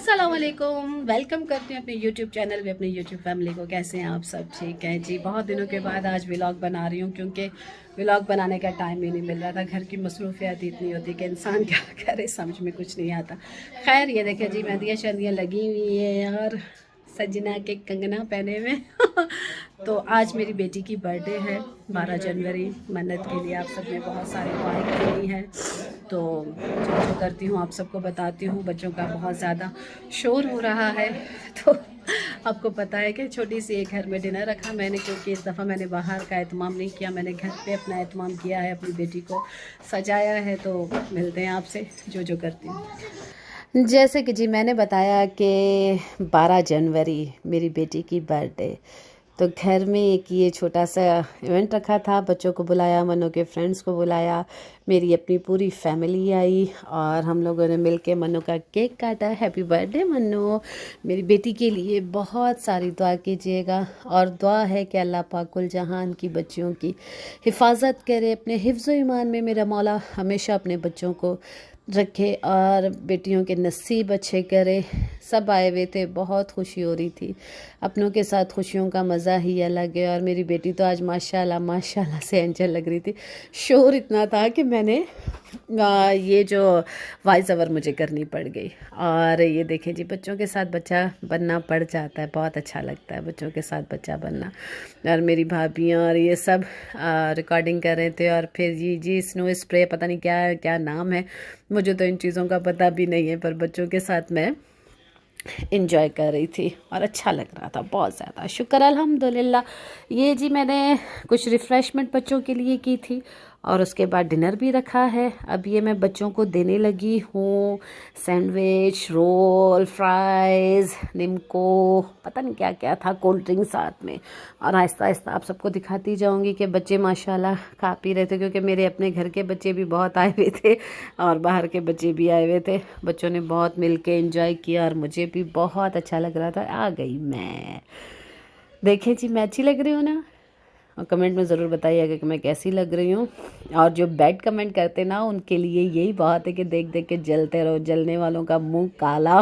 अस्सलाम वालेकुम। वेलकम करती हूँ अपने यूट्यूब चैनल पे, अपनी यूट्यूब फैमिली को। कैसे हैं आप सब? ठीक है जी। बहुत दिनों के बाद आज व्लॉग बना रही हूँ क्योंकि व्लॉग बनाने का टाइम ही नहीं मिल रहा था। घर की मसरूफियात इतनी होती कि इंसान क्या करे, समझ में कुछ नहीं आता। खैर ये देखिए जी, मेहंदियाँ शर्दियाँ लगी हुई हैं और सजना के कंगना पहने हुए तो आज मेरी बेटी की बर्थडे है 12 जनवरी। मन्नत के लिए आप सब ने बहुत सारी दुआएं की हैं, तो जो करती हूँ आप सबको बताती हूँ। बच्चों का बहुत ज़्यादा शोर हो रहा है तो आपको पता है कि छोटी सी एक घर में डिनर रखा मैंने, क्योंकि इस दफ़ा मैंने बाहर का एहतमाम नहीं किया, मैंने घर पे अपना एहतमाम किया है, अपनी बेटी को सजाया है। तो मिलते हैं आपसे जो करती हूँ। जैसे कि जी मैंने बताया कि 12 जनवरी मेरी बेटी की बर्थडे, तो घर में एक ये छोटा सा इवेंट रखा था। बच्चों को बुलाया, मन्नू के फ्रेंड्स को बुलाया, मेरी अपनी पूरी फैमिली आई और हम लोगों ने मिलके मन्नू का केक काटा। Happy birthday Mannu. मेरी बेटी के लिए बहुत सारी दुआ कीजिएगा और दुआ है कि अल्लाह पाक कुल जहान की बच्चियों की हिफाजत करे, अपने हिफ्ज़ ईमान में मेरा मौला हमेशा अपने बच्चों को रखे और बेटियों के नसीब अच्छे करे। सब आए हुए थे, बहुत खुशी हो रही थी। अपनों के साथ खुशियों का मज़ा ही अलग है। और मेरी बेटी तो आज माशाल्लाह माशाल्लाह से एंजल लग रही थी। शोर इतना था कि मैंने ये जो वॉइस ओवर मुझे करनी पड़ गई। और ये देखें जी, बच्चों के साथ बच्चा बनना पड़ जाता है, बहुत अच्छा लगता है बच्चों के साथ बच्चा बनना। और मेरी भाभियाँ और ये सब रिकॉर्डिंग कर रहे थे। और फिर जी स्नो स्प्रे, पता नहीं क्या क्या नाम है, मुझे तो इन चीज़ों का पता भी नहीं है, पर बच्चों के साथ मैं इंजॉय कर रही थी और अच्छा लग रहा था बहुत ज़्यादा। शुक्र अल्हम्दुलिल्लाह। ये जी मैंने कुछ रिफ़्रेशमेंट बच्चों के लिए की थी और उसके बाद डिनर भी रखा है। अब ये मैं बच्चों को देने लगी हूँ सैंडविच, रोल, फ्राइज़, निम्को, पता नहीं क्या क्या था, कोल्ड ड्रिंक साथ में। और आहिस्ता आहिस्ता आप सबको दिखाती जाऊँगी कि बच्चे माशाल्लाह खा पी रहे थे, क्योंकि मेरे अपने घर के बच्चे भी बहुत आए हुए थे और बाहर के बच्चे भी आए हुए थे। बच्चों ने बहुत मिल के इंजॉय किया और मुझे भी बहुत अच्छा लग रहा था। आ गई मैं। देखें जी, मैं अच्छी लग रही हूँ ना? और कमेंट में ज़रूर बताइएगा कि मैं कैसी लग रही हूँ। और जो बैड कमेंट करते ना, उनके लिए यही बात है कि देख देख के जलते रहो, जलने वालों का मुंह काला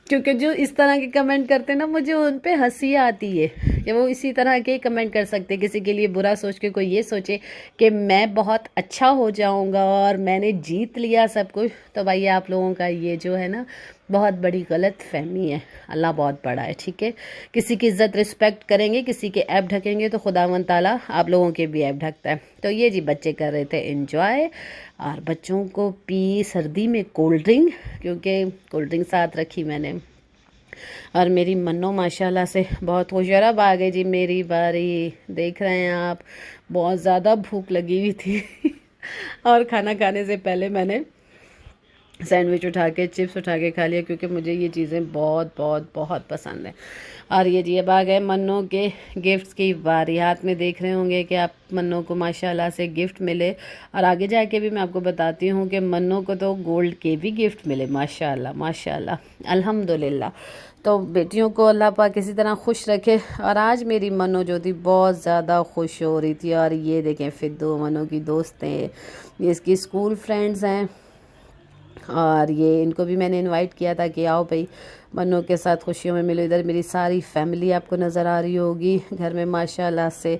क्योंकि जो इस तरह के कमेंट करते हैं ना, मुझे उन पे हंसी आती है कि वो इसी तरह के कमेंट कर सकते हैं। किसी के लिए बुरा सोच के कोई ये सोचे कि मैं बहुत अच्छा हो जाऊंगा और मैंने जीत लिया सब कुछ, तो भाई आप लोगों का ये जो है ना, बहुत बड़ी गलत फहमी है। अल्लाह बहुत बड़ा है, ठीक है। किसी की इज्जत रिस्पेक्ट करेंगे, किसी के ऐब ढकेंगे तो खुदावंद ताला आप लोगों के भी ऐब ढकता है। तो ये जी बच्चे कर रहे थे एंजॉय। और बच्चों को पी सर्दी में कोल्ड ड्रिंक, क्योंकि कोल्ड ड्रिंक साथ रखी मैंने। और मेरी मन्नो माशाल्लाह से बहुत खुश है। अब आ गई जी मेरी बारी। देख रहे हैं आप, बहुत ज़्यादा भूख लगी हुई थी और खाना खाने से पहले मैंने सैंडविच उठा के, चिप्स उठा के खा लिया, क्योंकि मुझे ये चीज़ें बहुत बहुत बहुत पसंद है। और ये जी अब आ गए मन्नों के गिफ्ट्स की बारी। हाथ में देख रहे होंगे कि आप मन्नों को माशाल्लाह से गिफ्ट मिले। और आगे जाके भी मैं आपको बताती हूँ कि मन्नों को तो गोल्ड के भी गिफ्ट मिले, माशाल्लाह माशाल्लाह अल्हम्दुलिल्लाह। तो बेटियों को अल्लाह पाक इसी तरह खुश रखे। और आज मेरी मन्नो जो थी बहुत ज़्यादा खुश हो रही थी। और ये देखें, फिद्दू मन्नों की दोस्तें, ये इसकी स्कूल फ्रेंड्स हैं। और ये इनको भी मैंने इनवाइट किया था कि आओ भाई मन्नू के साथ खुशियों में मिलो। इधर मेरी सारी फैमिली आपको नज़र आ रही होगी। घर में माशाल्लाह से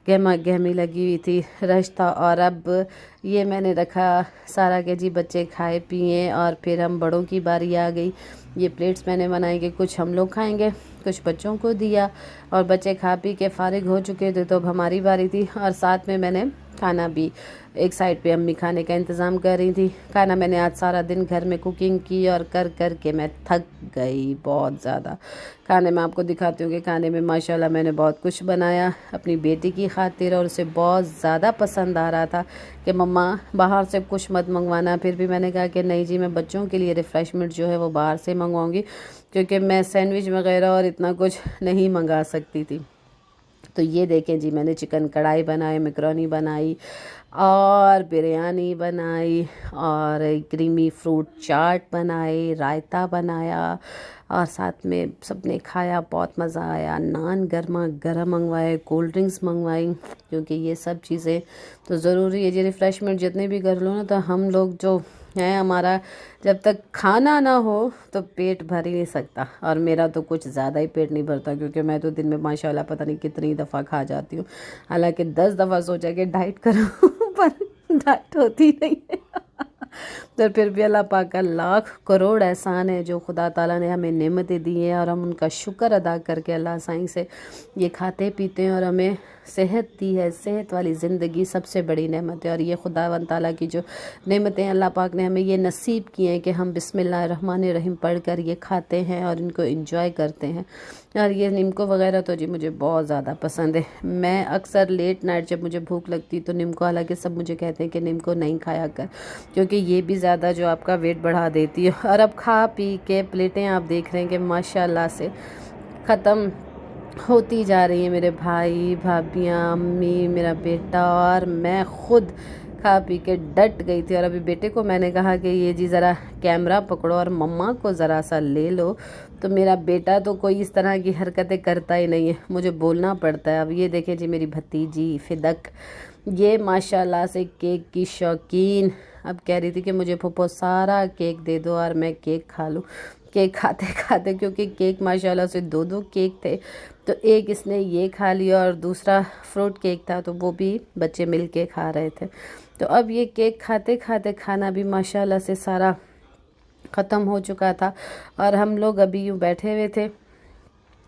गहमा गहमी लगी हुई थी, रश था। और अब ये मैंने रखा सारा के जी बच्चे खाए पिए और फिर हम बड़ों की बारी आ गई। ये प्लेट्स मैंने बनाई कि कुछ हम लोग खाएंगे, कुछ बच्चों को दिया। और बच्चे खा पी के फारिग हो चुके थे, तो अब हमारी बारी थी। और साथ में मैंने खाना भी, एक साइड पे अम्मी खाने का इंतज़ाम कर रही थी। खाना मैंने आज सारा दिन घर में कुकिंग की और कर कर के मैं थक गई बहुत ज़्यादा। खाने में आपको दिखाती हूँ कि खाने में माशाल्लाह मैंने बहुत कुछ बनाया अपनी बेटी की खातिर, और उसे बहुत ज़्यादा पसंद आ रहा था कि मम्मा बाहर से कुछ मत मंगवाना। फिर भी मैंने कहा कि नहीं जी, मैं बच्चों के लिए रिफ़्रेशमेंट जो है वो बाहर से मंगवाऊँगी, क्योंकि मैं सैंडविच वगैरह और इतना कुछ नहीं मंगा सकती थी। तो ये देखें जी, मैंने चिकन कढ़ाई बनाई, मैकरोनी बनाई और बिरयानी बनाई और क्रीमी फ्रूट चाट बनाई, रायता बनाया और साथ में सबने खाया, बहुत मज़ा आया। नान गर्मा गर्म मंगवाए, कोल्ड ड्रिंक्स मंगवाई, क्योंकि ये सब चीज़ें तो ज़रूरी है जी। रिफ़्रेशमेंट जितने भी कर लो ना, तो हम लोग जो है हमारा। जब तक खाना ना हो तो पेट भर ही नहीं सकता, और मेरा तो कुछ ज़्यादा ही पेट नहीं भरता, क्योंकि मैं तो दिन में माशाल्लाह पता नहीं कितनी दफ़ा खा जाती हूँ। हालांकि 10 दफ़ा सोचा कि डाइट करूँ पर डाइट होती नहीं है। तो फिर भी अल्लाह पाक का लाख करोड़ एहसान है जो खुदा ताला ने हमें नेमतें दी हैं, और हम उनका शुक्र अदा करके अल्लाह साईं से ये खाते पीते हैं, और हमें सेहत दी है। सेहत वाली ज़िंदगी सबसे बड़ी नेमत है, और ये खुदावंद ताला की जो नेमतें अल्लाह पाक ने हमें ये नसीब की हैं कि हम बिस्मिल्लाहिर्रहमानिर्रहीम पढ़ कर ये खाते हैं और इनको एंजॉय करते हैं। और ये निम्को वगैरह तो जी मुझे बहुत ज़्यादा पसंद है। मैं अक्सर लेट नाइट जब मुझे भूख लगती तो निम्को, हालांकि सब मुझे कहते हैं कि निम्को नहीं खाया कर, क्योंकि ये भी ज़्यादा जो आपका वेट बढ़ा देती है। और अब खा पी के प्लेटें आप देख रहे हैं कि माशाल्लाह से ख़त्म होती जा रही है। मेरे भाई भाभियाँ, अम्मी, मेरा बेटा और मैं खुद खा पी के डट गई थी। और अभी बेटे को मैंने कहा कि ये जी ज़रा कैमरा पकड़ो और मम्मा को ज़रा सा ले लो, तो मेरा बेटा तो कोई इस तरह की हरकतें करता ही नहीं है, मुझे बोलना पड़ता है। अब ये देखें जी मेरी भतीजी फिदक, ये माशाल्लाह से केक की शौकीन, अब कह रही थी कि मुझे फूफो सारा केक दे दो और मैं केक खा लूँ। केक खाते खाते, क्योंकि केक माशाल्लाह से 2-2 केक थे, तो एक इसने ये खा लिया और दूसरा फ्रूट केक था, तो वो भी बच्चे मिल के खा रहे थे। तो अब ये केक खाते खाते खाना भी माशाल्लाह से सारा ख़त्म हो चुका था, और हम लोग अभी यूँ बैठे हुए थे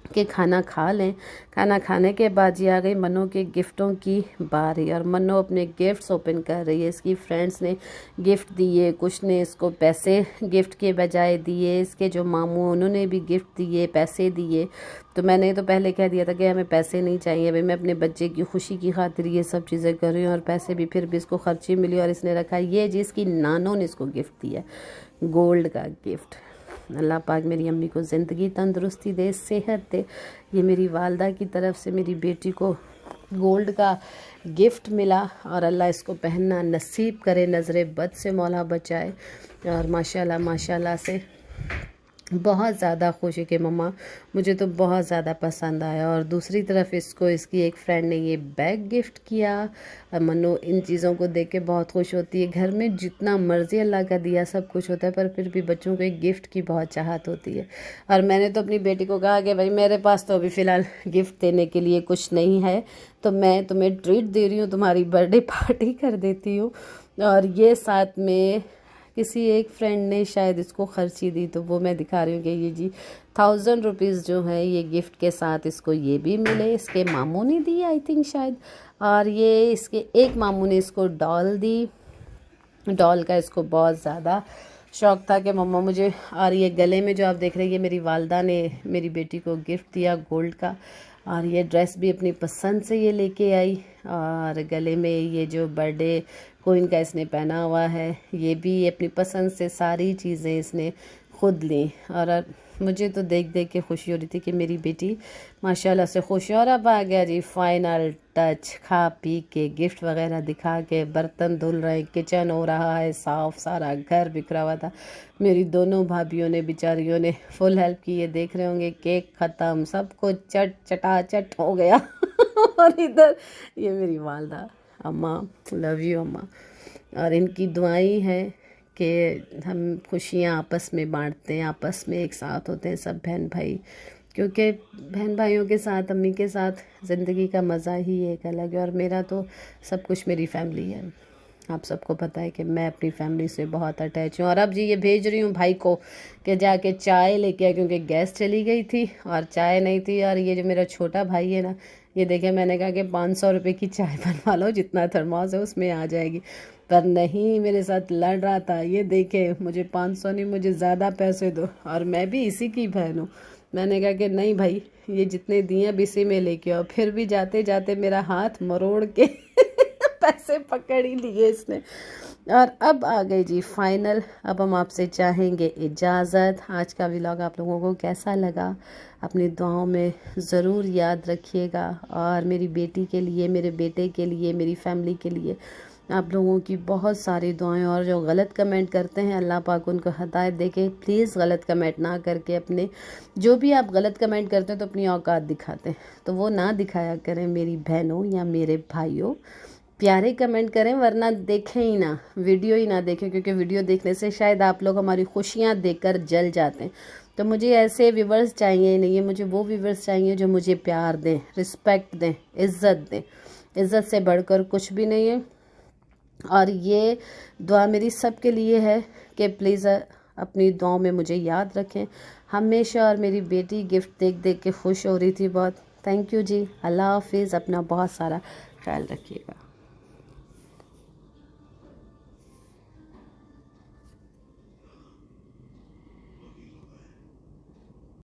कि खाना खा लें। खाना खाने के बाद जी आ गई मन्नू के गिफ्टों की बारी, और मन्नू अपने गिफ्ट्स ओपन कर रही है। इसकी फ्रेंड्स ने गिफ्ट दिए, कुछ ने इसको पैसे गिफ्ट के बजाय दिए, इसके जो मामू उन्होंने भी गिफ्ट दिए, पैसे दिए। तो मैंने तो पहले कह दिया था कि हमें पैसे नहीं चाहिए भाई, मैं अपने बच्चे की खुशी की खातिर ये सब चीज़ें कर रही हूँ, और पैसे भी फिर भी इसको खर्ची मिली। और इसने रखा ये जी इसकी नानों ने इसको गिफ्ट दिया, गोल्ड का गिफ्ट। अल्लाह पाक मेरी अम्मी को ज़िंदगी तंदुरुस्ती दे, सेहत दे। ये मेरी वालदा की तरफ से मेरी बेटी को गोल्ड का गिफ्ट मिला, और अल्लाह इसको पहनना नसीब करे, नज़र बद से मौला बचाए। और माशाल्लाह माशाल्लाह से बहुत ज़्यादा खुशी के मम्मा मुझे तो बहुत ज़्यादा पसंद आया। और दूसरी तरफ इसको इसकी एक फ्रेंड ने ये बैग गिफ्ट किया, और मन्नू इन चीज़ों को देख के बहुत खुश होती है। घर में जितना मर्ज़ी अल्लाह का दिया सब कुछ होता है, पर फिर भी बच्चों को एक गिफ्ट की बहुत चाहत होती है। और मैंने तो अपनी बेटी को कहा कि भाई मेरे पास तो अभी फ़िलहाल गिफ्ट देने के लिए कुछ नहीं है, तो मैं तुम्हें ट्रीट दे रही हूँ, तुम्हारी बर्थडे पार्टी कर देती हूँ। और ये साथ में किसी एक फ्रेंड ने शायद इसको खर्ची दी, तो वो मैं दिखा रही हूँ कि ये जी 1000 रुपीज़ जो है ये गिफ्ट के साथ इसको ये भी मिले, इसके मामू ने दी आई थिंक शायद। और ये इसके एक मामू ने इसको डॉल दी, डॉल का इसको बहुत ज़्यादा शौक़ था कि मम्मा मुझे। और ये गले में जो आप देख रहे हैं ये मेरी वालदा ने मेरी बेटी को गिफ्ट दिया गोल्ड का, और ये ड्रेस भी अपनी पसंद से ये लेके आई। और गले में ये जो बर्थडे कोइन का इसने पहना हुआ है, ये भी अपनी पसंद से सारी चीज़ें इसने खुद ली। और मुझे तो देख देख के खुशी हो रही थी कि मेरी बेटी माशाल्लाह से खुश है। और अब आ गया जी फाइनल टच, खा पी के गिफ्ट वगैरह दिखा के बर्तन धुल रहे, किचन हो रहा है साफ़, सारा घर बिखरा हुआ था। मेरी दोनों भाभियों ने बेचारियों ने फुल हेल्प की। ये देख रहे होंगे केक ख़त्म, सब कुछ चटाचट हो गया। और इधर ये मेरी वालदा, अम्मा लव यू अम्मा। और इनकी दुआएं हैं कि हम खुशियाँ आपस में बांटते हैं, आपस में एक साथ होते हैं सब बहन भाई, क्योंकि बहन भाइयों के साथ, अम्मी के साथ ज़िंदगी का मज़ा ही एक अलग है। और मेरा तो सब कुछ मेरी फैमिली है। आप सबको पता है कि मैं अपनी फैमिली से बहुत अटैच हूँ। और अब जी ये भेज रही हूँ भाई को कि जाके चाय लेके आए, क्योंकि गैस चली गई थी और चाय नहीं थी। और ये जो मेरा छोटा भाई है ना, ये देखे मैंने कहा कि 500 रुपये की चाय बनवा लो, जितना थर्मोस है उसमें आ जाएगी, पर नहीं, मेरे साथ लड़ रहा था। ये देखे मुझे 500 नहीं, मुझे ज़्यादा पैसे दो, और मैं भी इसी की बहन हूँ। मैंने कहा कि नहीं भाई, ये जितने दिए अब इसी में लेके आओ। फिर भी जाते जाते मेरा हाथ मरोड़ के पैसे पकड़ ही लिए इसने। और अब आ गई जी फाइनल, अब हम आपसे चाहेंगे इजाज़त। आज का व्लॉग आप लोगों को कैसा लगा अपनी दुआओं में ज़रूर याद रखिएगा। और मेरी बेटी के लिए, मेरे बेटे के लिए, मेरी फैमिली के लिए आप लोगों की बहुत सारी दुआएं। और जो गलत कमेंट करते हैं अल्लाह पाक उनको हिदायत दे के प्लीज़ गलत कमेंट ना करके, अपने जो भी आप गलत कमेंट करते हैं तो अपनी औकात दिखाते हैं, तो वो ना दिखाया करें मेरी बहनों या मेरे भाइयों। प्यारे कमेंट करें, वरना देखें ही ना, वीडियो ही ना देखें, क्योंकि वीडियो देखने से शायद आप लोग हमारी खुशियाँ देखकर जल जाते हैं। तो मुझे ऐसे व्यूवर्स चाहिए ही नहीं है, मुझे वो व्यूवर्स चाहिए जो मुझे प्यार दें, रिस्पेक्ट दें, इज़्ज़त दें। इज़्ज़त से बढ़कर कुछ भी नहीं है। और ये दुआ मेरी सब के लिए है कि प्लीज़ अपनी दुआओं में मुझे याद रखें हमेशा। और मेरी बेटी गिफ्ट देख देख के खुश हो रही थी बहुत। थैंक यू जी। अल्लाह हाफिज़। अपना बहुत सारा ख्याल रखिएगा।